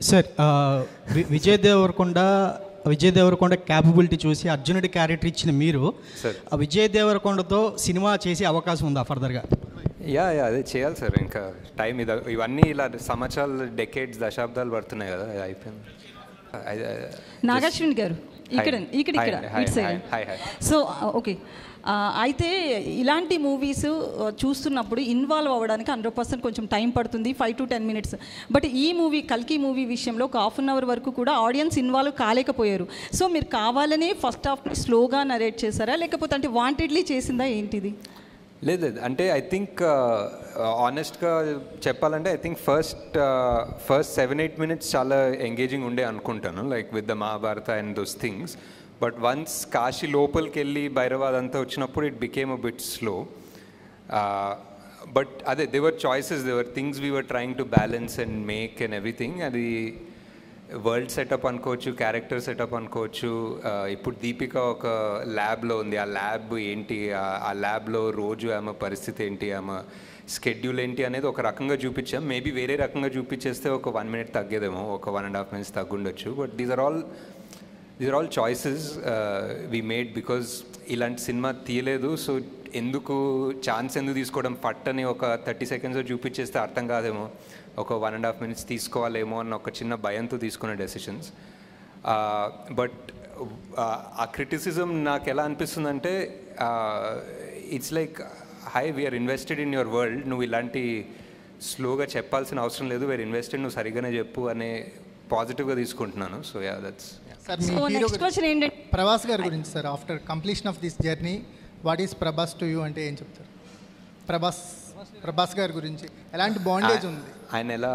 Sir Vijay Devarakonda capability చూసి అర్జునుడి character ఇచ్చిన మీరు విజయ్ దేవరకొండతో సినిమా చేసే అవకాశం ఉందా ఫర్దర్గా? యా అదే చేయాలి సార్. ఇంకా టైం ఇవన్నీ ఇలా సంవత్సరాలు డెకేడ్స్ దశాబ్దాలు పడుతున్నాయి కదా, అయిపోయింది. నాగాశ్విన్ గారు ఇక్కడ సో ఓకే, అయితే ఇలాంటి మూవీస్ చూస్తున్నప్పుడు ఇన్వాల్వ్ అవ్వడానికి 100% కొంచెం టైం పడుతుంది, 5 to 10 minutes. బట్ ఈ మూవీ కల్కి మూవీ విషయంలో ఒక ½ hour వరకు కూడా ఆడియన్స్ ఇన్వాల్వ్ కాలేకపోయారు. సో మీరు కావాలనే ఫస్ట్ హాఫ్ స్లోగా నరేట్ చేశారా, లేకపోతే అంటే వాంటెడ్లీ చేసిందా ఏంటిది? లేదు, అంటే ఐ థింక్ ఆనెస్ట్గా చెప్పాలంటే ఐ థింక్ ఫస్ట్ 7-8 minutes చాలా ఎంగేజింగ్ ఉండే అనుకుంటాను, like with the Mahabharata and those things. But once Kashi లోపలికి వెళ్ళి భైరవాద్ అంతా వచ్చినప్పుడు it became a bit slow. But అదే their choices, their things we were trying to balance and make and everything. అది వరల్డ్ సెటప్ అనుకోవచ్చు, క్యారెక్టర్ సెటప్ అనుకోవచ్చు. ఇప్పుడు దీపిక ఒక ల్యాబ్లో ఉంది, ఆ ల్యాబ్ ఏంటి, ఆ ల్యాబ్లో రోజు ఆమె పరిస్థితి ఏంటి, ఆమె స్కెడ్యూల్ ఏంటి అనేది ఒక రకంగా చూపించాం. మేబీ వేరే రకంగా చూపించేస్తే ఒక 1 minute తగ్గేదేమో, ఒక 1.5 minutes తగ్గుండొచ్చు. But these are all choices we made because ఇలాంటి సినిమా తీయలేదు. సో ఎందుకు తీసుకోవడం, పట్టని ఒక 30 seconds చూపించేస్తే అర్థం కాదేమో, ఒక 1.5 minutes తీసుకోవాలేమో అన్న ఒక చిన్న భయంతో తీసుకునే డెసిషన్స్. బట్ ఆ క్రిటిసిజం నాకు ఎలా అనిపిస్తుందంటే, it's like hi we are invested in your world, నువ్వు ఇలాంటి స్లోగా చెప్పాల్సిన అవసరం లేదు, వీఆర్ ఇన్వెస్టెడ్, నువ్వు సరిగ్గానే చెప్పు అనే పాజిటివ్గా తీసుకుంటున్నాను. So yeah that's. Sir me hero Prabhas గారి గురించి sir, after completion of this journey what is Prabhas to you అంటే ఏం చెప్తారు? ప్రభాస్ గారి గురించి ఎలాంటి బాండేజ్ ఉంది, ఆయన ఎలా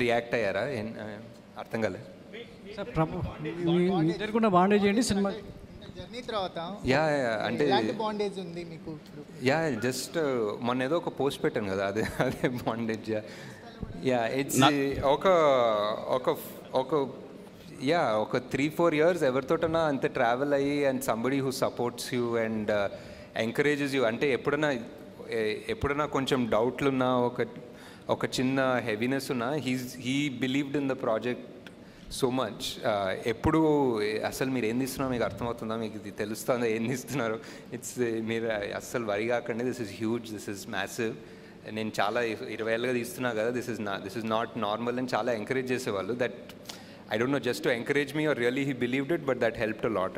రియాక్ట్ అయ్యారా అర్థం కాలేదు సార్. జరుగుతున్న బాండేజ్ ఏంటి సినిమా జర్నీ తర్వాత? యా అంటే ఎలాంటి బాండేజ్ ఉంది మీకు? యా జస్ట్ మొన్న ఏదో ఒక పోస్ట్ పెట్టాను కదా, అదే బాండేజ్. యా ఇట్స్ ఒక 3-4 years ఎవరితోటన్నా అంతే ట్రావెల్ అయ్యి and somebody who supports you and encourages you. అంటే ఎప్పుడన్నా కొంచెం డౌట్లున్నా, ఒక చిన్న హెవీనెస్ ఉన్నా, he believed in the project so much. ఎప్పుడు అసలు మీరు ఏం తీస్తున్నారో మీకు అర్థమవుతుందా, మీకు ఇది తెలుస్తుందా ఏం తీస్తున్నారు, మీరు అస్సలు వరి కాకండి, this is huge, this is massive, నేను చాలా 20 ఏళ్ళుగా తీస్తున్నా కదా, దిస్ ఇస్ నాట్ నార్మల్ అని చాలా ఎంకరేజ్ చేసేవాళ్ళు. That I don't know, just to encourage me or really he believed it, but that helped a lot.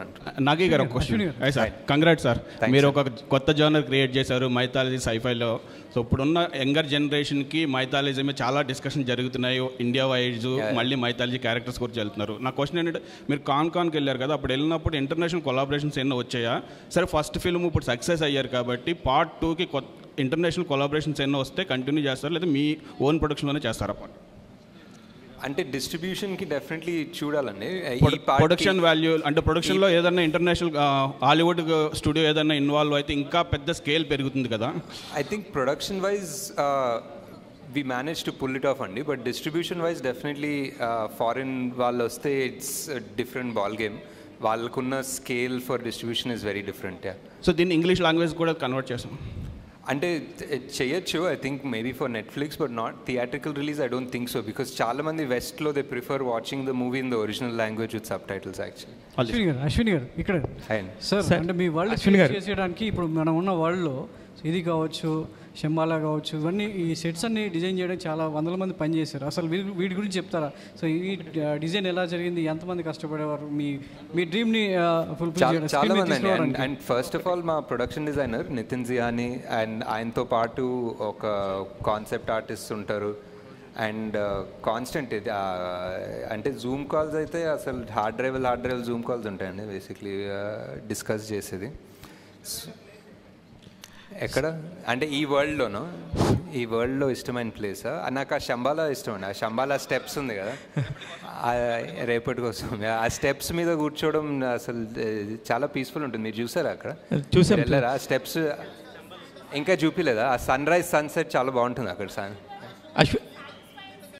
Nagi garu question. Hi sir, congrats sir. Meer oka kotta genre create chesaru mythology sci-fi lo. So ippudunna younger generation ki mythology me chaala discussion jarugutunnayi India wise, malli mythology characters gurinchi veltunnaru. Na question ఏంటంటే, మీరు కాన్ కి వెళ్ళారు కదా, అప్పుడు వెళ్ళినప్పుడు international collaborations ఎన్నో వచ్చాయా? సరే ఫస్ట్ ఫిల్మ్ ఇప్పుడు సక్సెస్ అయ్యారు కాబట్టి పార్ట్ 2కి ఇంటర్నేషనల్ కొలాబరేషన్స్ ఎన్నో వస్తే కంటిన్యూ చేస్తారు, లేదా మీ ఓన్ ప్రొడక్షన్లోనే చేస్తారా? అంటే డిస్ట్రిబ్యూషన్కి డెఫినెట్లీ చూడాలండి. ప్రొడక్షన్ వాల్యూ అంటే ప్రొడక్షన్లో ఏదైనా ఇంటర్నేషనల్ హాలీవుడ్ స్టూడియో ఏదైనా ఇన్వాల్వ్ అయితే ఇంకా పెద్ద స్కేల్ పెరుగుతుంది కదా. I think production wise we manage to pull it off అండి, but distribution wise definitely foreign వాళ్ళు వస్తే ఇట్స్ డిఫరెంట్ బాల్ గేమ్. వాళ్ళకున్న scale for distribution is very different. So దీన్ని ఇంగ్లీష్ లాంగ్వేజ్ కూడా కన్వర్ట్ చేస్తాం అంటే చేయొచ్చు, I think maybe for Netflix, but not theatrical release. I don't think so, because చాలా మంది వెస్ట్లో they prefer watching the movie in the original language with subtitles. Actually Ashwini గారు ఇక్కడ సార్, అంటే మీ వరల్డ్ చేసేయడానికి ఇప్పుడు మనం ఉన్న వరల్డ్లో ఇది కావచ్చు, శంబాలా కావచ్చు, ఇవన్నీ ఈ సెట్స్ అన్ని డిజైన్ చేయడానికి చాలా వందల మంది పనిచేశారు. అసలు వీటి గురించి చెప్తారా? సో ఈ డిజైన్ ఎలా జరిగింది, ఎంతమంది కష్టపడేవారు మీ డ్రీమ్ని ఫుల్ఫిల్ చేయడానికి? చాలా మంది అండి. అండ్ ఫస్ట్ ఆఫ్ ఆల్ మా ప్రొడక్షన్ డిజైనర్ నితిన్ జియాని, అండ్ ఆయనతో పాటు ఒక కాన్సెప్ట్ ఆర్టిస్ట్ ఉంటారు. అండ్ కాన్స్టెంట్ ఇది అంటే జూమ్ కాల్స్ అయితే అసలు హార్డ్ డ్రైవ్ జూమ్ కాల్స్ ఉంటాయండి బేసిక్లీ డిస్కస్ చేసేది. ఎక్కడ అంటే ఈ వరల్డ్లో ఇష్టమైన ప్లేసా? నాకు ఆ శంబాలా ఇష్టం అండి. ఆ శంబాలా స్టెప్స్ ఉంది కదా, రేపటి కోసం ఆ స్టెప్స్ మీద కూర్చోవడం అసలు చాలా పీస్ఫుల్ ఉంటుంది. మీరు చూసారా అక్కడ? వెళ్ళారా? ఆ స్టెప్స్ ఇంకా చూపిలేదా? ఆ సన్ రైజ్ సన్సెట్ చాలా బాగుంటుంది అక్కడ.